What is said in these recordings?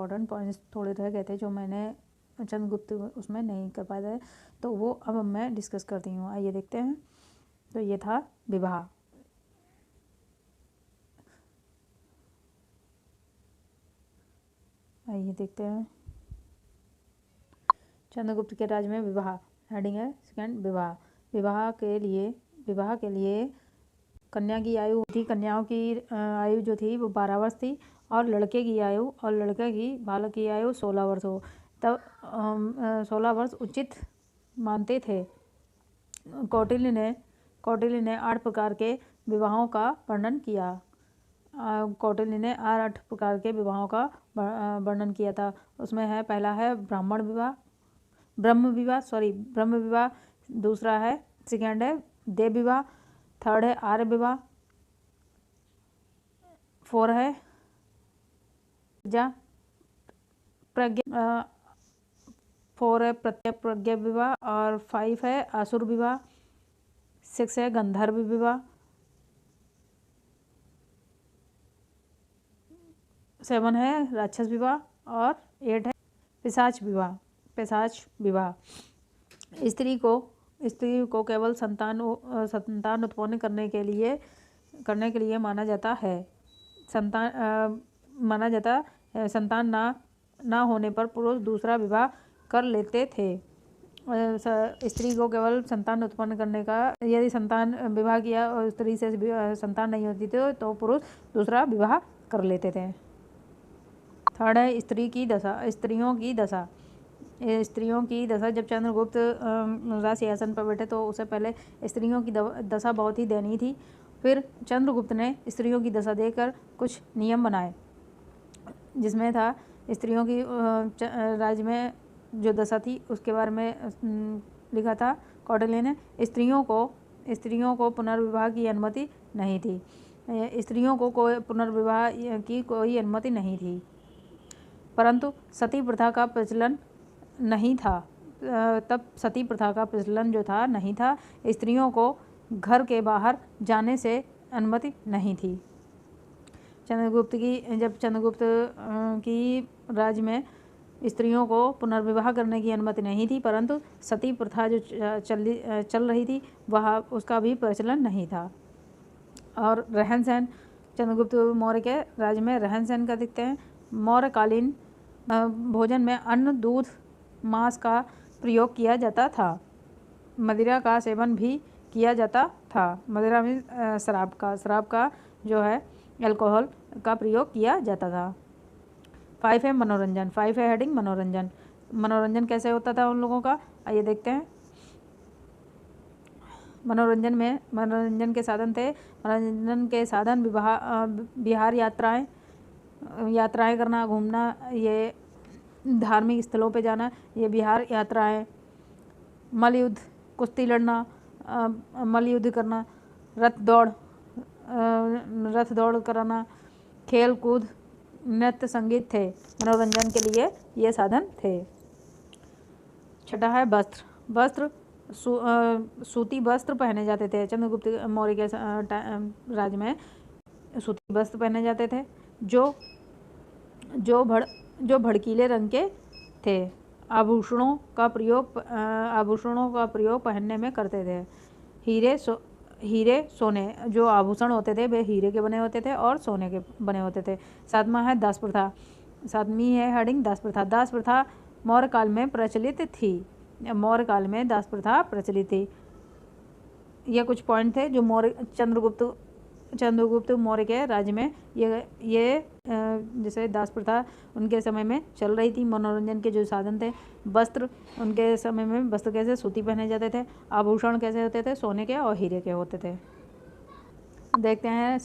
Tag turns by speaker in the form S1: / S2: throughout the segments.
S1: Important points थोड़े रह गए थे जो मैंने चंद्रगुप्त उसमें नहीं कर पाए थे, तो वो अब मैं डिस्कस करती हूँ। आइए देखते हैं। तो ये था विवाह। आइए देखते हैं। चंद्रगुप्त के राज्य में विवाह, हेडिंग है सेकंड, विवाह। विवाह के लिए कन्या की आयु थी, कन्याओं की आयु जो थी वो 12 वर्ष थी, और लड़के की बालक की आयु 16 वर्ष हो। तब 16 वर्ष उचित मानते थे। कौटिल्य ने 8 प्रकार के विवाहों का वर्णन किया। कौटिल्य ने 8 प्रकार के विवाहों का वर्णन किया था। उसमें है, पहला है ब्रह्म विवाह, दूसरा है, सेकंड है देव विवाह, थर्ड है आर्य विवाह, फोर है प्रज्ञा विवाह, और 5 है असुर विवाह, 6 है गंधर्व विवाह, 7 है राक्षस विवाह, और 8 है पिशाच विवाह। स्त्री को केवल संतान उत्पन्न करने के लिए माना जाता है। संतान ना होने पर पुरुष दूसरा विवाह कर लेते थे। स्त्री को केवल संतान उत्पन्न करने का, यदि संतान विवाह किया और स्त्री से संतान नहीं होती थी तो पुरुष दूसरा विवाह कर लेते थे। थर्ड है स्त्रियों की दशा। जब चंद्रगुप्त राजसिंहासन पर बैठे तो उससे पहले स्त्रियों की दशा बहुत ही दयनीय थी। फिर चंद्रगुप्त ने स्त्रियों की दशा देखकर कुछ नियम बनाए, जिसमें था स्त्रियों की राज्य में जो दशा थी उसके बारे में लिखा था। कौटिल्य ने स्त्रियों को पुनर्विवाह की अनुमति नहीं थी। स्त्रियों को पुनर्विवाह की कोई अनुमति नहीं थी, परंतु सती प्रथा का प्रचलन नहीं था। तब सती प्रथा का प्रचलन जो था नहीं था। स्त्रियों को घर के बाहर जाने से अनुमति नहीं थी। जब चंद्रगुप्त की राज्य में स्त्रियों को पुनर्विवाह करने की अनुमति नहीं थी, परंतु सती प्रथा जो चल रही थी वह उसका भी प्रचलन नहीं था। और रहन सहन, चंद्रगुप्त मौर्य के राज्य में रहन सहन का देखते हैं। मौर्यकालीन भोजन में अन्न, दूध, मांस का प्रयोग किया जाता था। मदिरा का सेवन भी किया जाता था। मदिरा में शराब का जो है अल्कोहल का प्रयोग किया जाता था। 5 है मनोरंजन। 5 है हेडिंग मनोरंजन कैसे होता था उन लोगों का, आइए देखते हैं। मनोरंजन के साधन थे। मनोरंजन के साधन विहार यात्राएं करना, घूमना, ये धार्मिक स्थलों पे जाना, ये विहार यात्राएं। मल्लयुद्ध, कुश्ती लड़ना, मल्लयुद्ध करना, रथ दौड़ कराना, खेल कूद, नृत्य, संगीत थे। मनोरंजन के लिए ये साधन थे। छठा है वस्त्र। सूती वस्त्र पहने जाते थे। चंद्रगुप्त मौर्य के राज्य में सूती वस्त्र पहने जाते थे जो भड़कीले रंग के थे। आभूषणों का प्रयोग पहनने में करते थे। हीरे सोने जो आभूषण होते थे वे हीरे के बने होते थे और सोने के बने होते थे। सातवां है दास प्रथा। सातवीं है हेडिंग दास प्रथा। दास प्रथा मौर्य काल में प्रचलित थी। दास प्रथा प्रचलित थी। ये कुछ पॉइंट थे जो चंद्रगुप्त मौर्य के राज्य में ये जैसे दास प्रथा उनके समय में चल रही थी। मनोरंजन के जो साधन थे, वस्त्र, उनके समय में वस्त्र कैसे सूती पहने जाते थे, आभूषण कैसे होते थे, सोने के और हीरे के होते थे। देखते हैं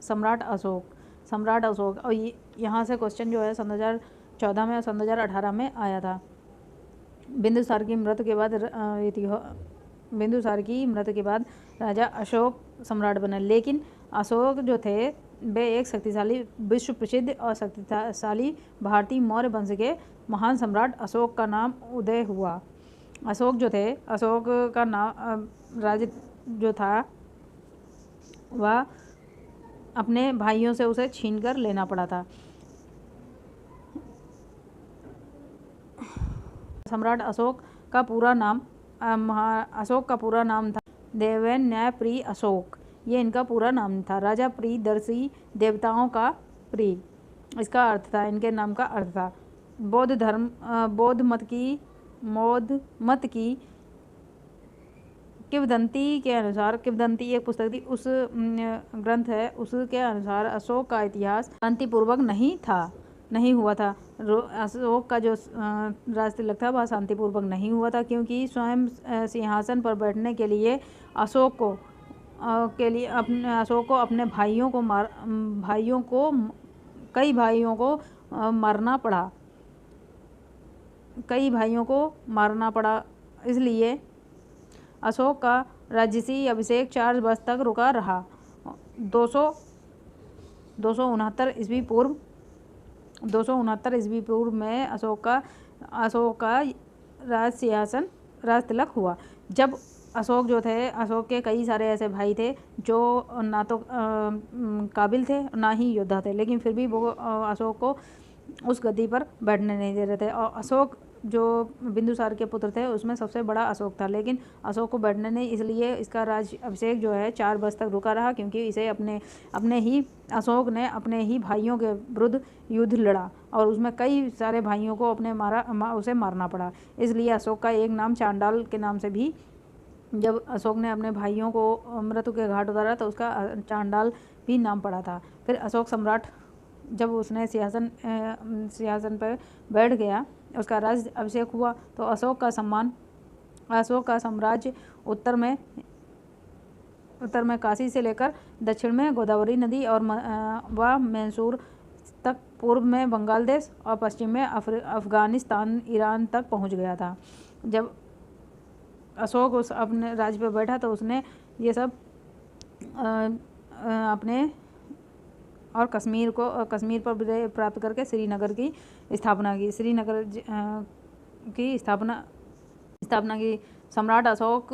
S1: सम्राट अशोक। और यहाँ से क्वेश्चन जो है 2014 में और 2018 में आया था। बिंदुसार की मृत्यु के बाद राजा अशोक सम्राट बने, लेकिन अशोक जो थे वे एक शक्तिशाली, विश्व प्रसिद्ध और शक्तिशाली भारतीय मौर्य वंश के महान सम्राट अशोक का नाम उदय हुआ। अशोक का नाम राज्य जो था वह अपने भाइयों से उसे छीन कर लेना पड़ा था। सम्राट अशोक का पूरा नाम अशोक का पूरा नाम था देवन्यायप्रिय अशोक, ये इनका पूरा नाम था। राजा प्रियदर्शी, देवताओं का प्रिय, इसका अर्थ था, इनके नाम का अर्थ था। बौद्ध मत की किंवदंती के अनुसार, किंवदंती एक पुस्तक थी, उस ग्रंथ है, उसके अनुसार अशोक का इतिहास शांतिपूर्वक नहीं हुआ था। अशोक का जो राजतिलक था वह शांतिपूर्वक नहीं हुआ था, क्योंकि स्वयं सिंहासन पर बैठने के लिए अशोक को अपने कई भाइयों को मारना पड़ा। इसलिए अशोक का राजसी अभिषेक 4 वर्ष तक रुका रहा। 269 ईस्वी पूर्व में अशोक का राज तिलक हुआ। जब अशोक जो थे, अशोक के कई सारे ऐसे भाई थे जो ना तो काबिल थे ना ही योद्धा थे, लेकिन फिर भी वो अशोक को उस गद्दी पर बैठने नहीं दे रहे थे। और अशोक जो बिंदुसार के पुत्र थे उसमें सबसे बड़ा अशोक था, लेकिन अशोक को बैठने नहीं, इसलिए इसका राज अभिषेक जो है 4 वर्ष तक रुका रहा, क्योंकि इसे अशोक ने अपने ही भाइयों के विरुद्ध युद्ध लड़ा और उसमें कई सारे भाइयों को उसे मारना पड़ा। इसलिए अशोक का एक नाम चांडाल के नाम से भी, जब अशोक ने अपने भाइयों को मृत्यु के घाट उतारा तो उसका चांडाल भी नाम पड़ा था। फिर अशोक सम्राट जब उसने सिंहासन पर बैठ गया, उसका राज अभिषेक हुआ, तो अशोक का साम्राज्य उत्तर में काशी से लेकर दक्षिण में गोदावरी नदी और मैसूर तक, पूर्व में बंगाल देश और पश्चिम में अफगानिस्तान, ईरान तक पहुंच गया था। जब अशोक अपने राज्य पर बैठा तो उसने ये सब अपने और कश्मीर पर विजय प्राप्त करके श्रीनगर की स्थापना की। सम्राट अशोक,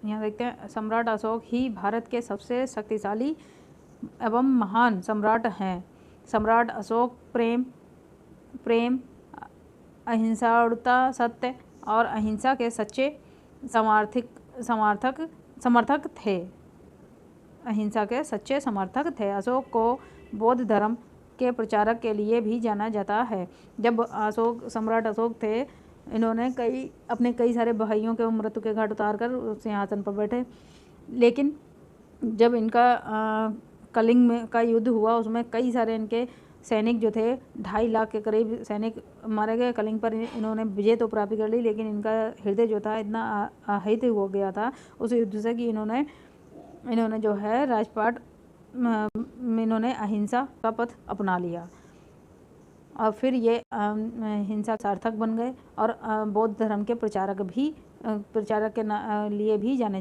S1: यहाँ देखते हैं, सम्राट अशोक ही भारत के सबसे शक्तिशाली एवं महान सम्राट हैं। सम्राट अशोक प्रेम, अहिंसा, सत्य और अहिंसा के सच्चे समर्थक थे। अशोक को बौद्ध धर्म के प्रचारक के लिए भी जाना जाता है। जब सम्राट अशोक थे, इन्होंने अपने कई सारे भाइयों के मृत्यु के घाट उतार कर सिंहासन पर बैठे, लेकिन जब इनका कलिंग में का युद्ध हुआ, उसमें कई सारे इनके सैनिक जो थे, 2.5 लाख के करीब सैनिक मारे गए। कलिंग पर इन्होंने विजय तो प्राप्त कर ली, लेकिन इनका हृदय जो था इतना आहित हो गया था उस युद्ध से कि इन्होंने जो है राजपाट में इन्होंने अहिंसा का पथ अपना लिया और फिर ये हिंसा सार्थक बन गए और बौद्ध धर्म के प्रचारक के लिए भी जाना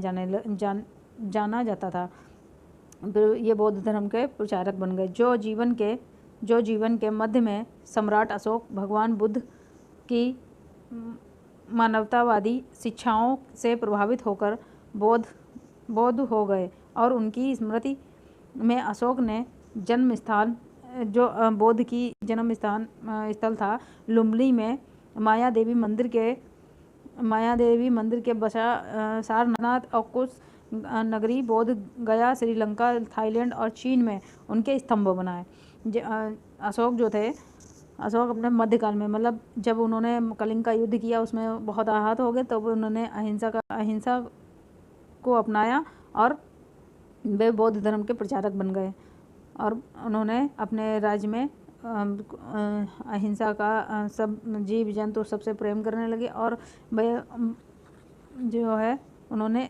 S1: जाता था। फिर ये बौद्ध धर्म के प्रचारक बन गए। जो जीवन के मध्य में सम्राट अशोक भगवान बुद्ध की मानवतावादी शिक्षाओं से प्रभावित होकर बौद्ध हो गए और उनकी स्मृति में अशोक ने जन्म स्थान, जो बौद्ध की जन्म स्थल था, लुम्बिनी में माया देवी मंदिर के बसा सारनाथ और कुछ नगरी, बोध गया, श्रीलंका, थाईलैंड और चीन में उनके स्तंभ बनाए। अशोक अपने मध्यकाल में, मतलब जब उन्होंने कलिंग का युद्ध किया उसमें बहुत आहत हो गए, तब उन्होंने अहिंसा को अपनाया और वे बौद्ध धर्म के प्रचारक बन गए और उन्होंने अपने राज्य में अहिंसा का सब जीव जंतु सबसे प्रेम करने लगे और वे जो है उन्होंने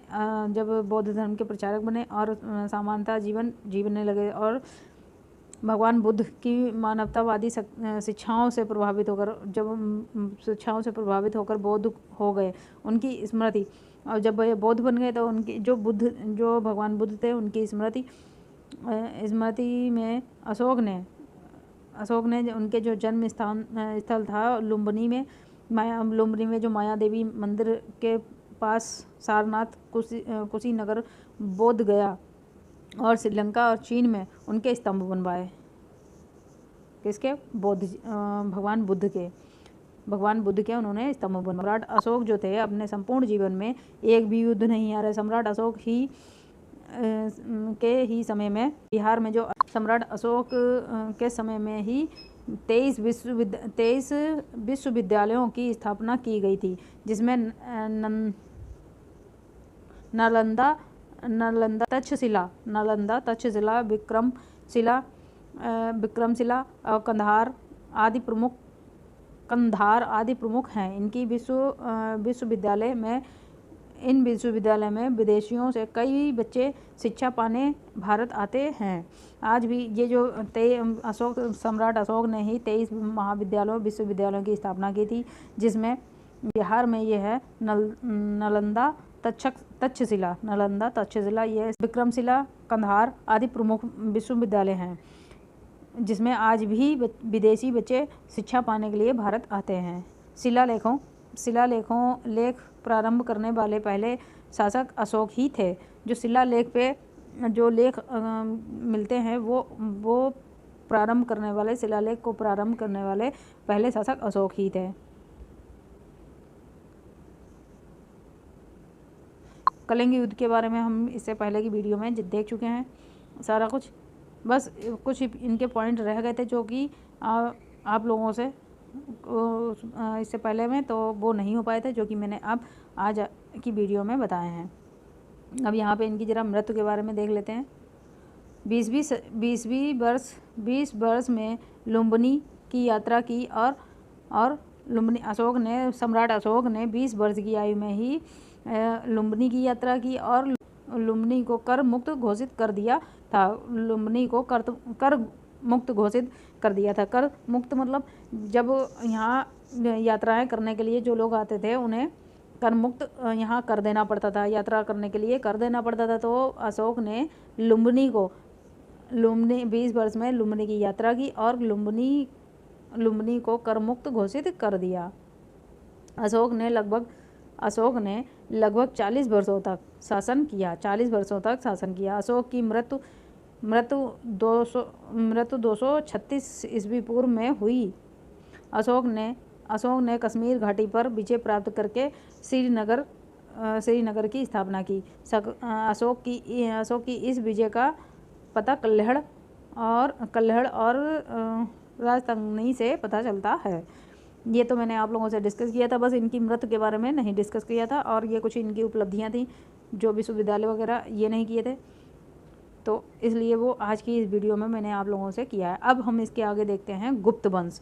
S1: जब बौद्ध धर्म के प्रचारक बने और समानता जीवने लगे और भगवान बुद्ध की मानवतावादी शिक्षाओं से प्रभावित होकर बौद्ध हो गए। उनकी स्मृति, और जब ये बौद्ध बन गए तो उनकी जो भगवान बुद्ध थे उनकी स्मृति में अशोक ने उनके जो जन्म स्थल था लुम्बिनी में जो माया देवी मंदिर के पास सारनाथ, कुशीनगर, बोध गया और श्रीलंका और चीन में उनके स्तंभ बनवाए। किसके? भगवान बुद्ध के। भगवान बुद्ध के उन्होंने स्तंभ बनाए। सम्राट अशोक जो थे अपने संपूर्ण जीवन में एक भी युद्ध नहीं हारे। सम्राट अशोक के समय में बिहार में जो सम्राट अशोक के समय में ही 23 विश्वविद्यालयों की स्थापना की गई थी, जिसमें नालंदा, तक्षशिला, विक्रमशिला और कंधार आदि प्रमुख हैं। इन विश्वविद्यालय में विदेशियों से कई बच्चे शिक्षा पाने भारत आते हैं। आज भी ये जो सम्राट अशोक ने ही 23 विश्वविद्यालयों की स्थापना की थी, जिसमें बिहार में ये है नालंदा, तक्षशिला, ये विक्रमशिला, कंधार आदि प्रमुख विश्वविद्यालय हैं, जिसमें आज भी विदेशी बच्चे शिक्षा पाने के लिए भारत आते हैं। शिलालेख प्रारंभ करने वाले पहले शासक अशोक ही थे। जो शिलालेख पे जो लेख मिलते हैं वो शिलालेख को प्रारंभ करने वाले पहले शासक अशोक ही थे। कलिंग युद्ध के बारे में हम इससे पहले की वीडियो में देख चुके हैं सारा कुछ। बस कुछ इनके पॉइंट रह गए थे जो कि आप लोगों से इससे पहले में तो वो नहीं हो पाए थे, जो कि मैंने अब आज की वीडियो में बताए हैं। अब यहाँ पे इनकी जरा मृत्यु के बारे में देख लेते हैं। 20 वर्ष में लुम्बिनी की यात्रा की और सम्राट अशोक ने 20 वर्ष की आयु में ही लुम्बिनी की यात्रा की और लुम्बिनी को कर मुक्त घोषित कर दिया था। कर मुक्त मतलब जब यहाँ यात्राएं करने के लिए जो लोग आते थे उन्हें कर मुक्त यहाँ कर देना पड़ता था। यात्रा करने के लिए कर देना पड़ता था, तो अशोक ने 20 वर्ष में लुम्बिनी की यात्रा की और लुम्बिनी को कर मुक्त घोषित कर दिया। अशोक ने लगभग 40 वर्षों तक शासन किया। अशोक की मृत्यु 236 ईस्वी पूर्व में हुई। अशोक ने कश्मीर घाटी पर विजय प्राप्त करके श्रीनगर की स्थापना की। अशोक की इस विजय का पता कल्हड़ और राजतंगनी से पता चलता है। ये तो मैंने आप लोगों से डिस्कस किया था, बस इनकी मृत्यु के बारे में नहीं डिस्कस किया था। और ये कुछ इनकी उपलब्धियां थी जो विश्वविद्यालय वगैरह ये नहीं किए थे, तो इसलिए वो आज की इस वीडियो में मैंने आप लोगों से किया है। अब हम इसके आगे देखते हैं गुप्त वंश।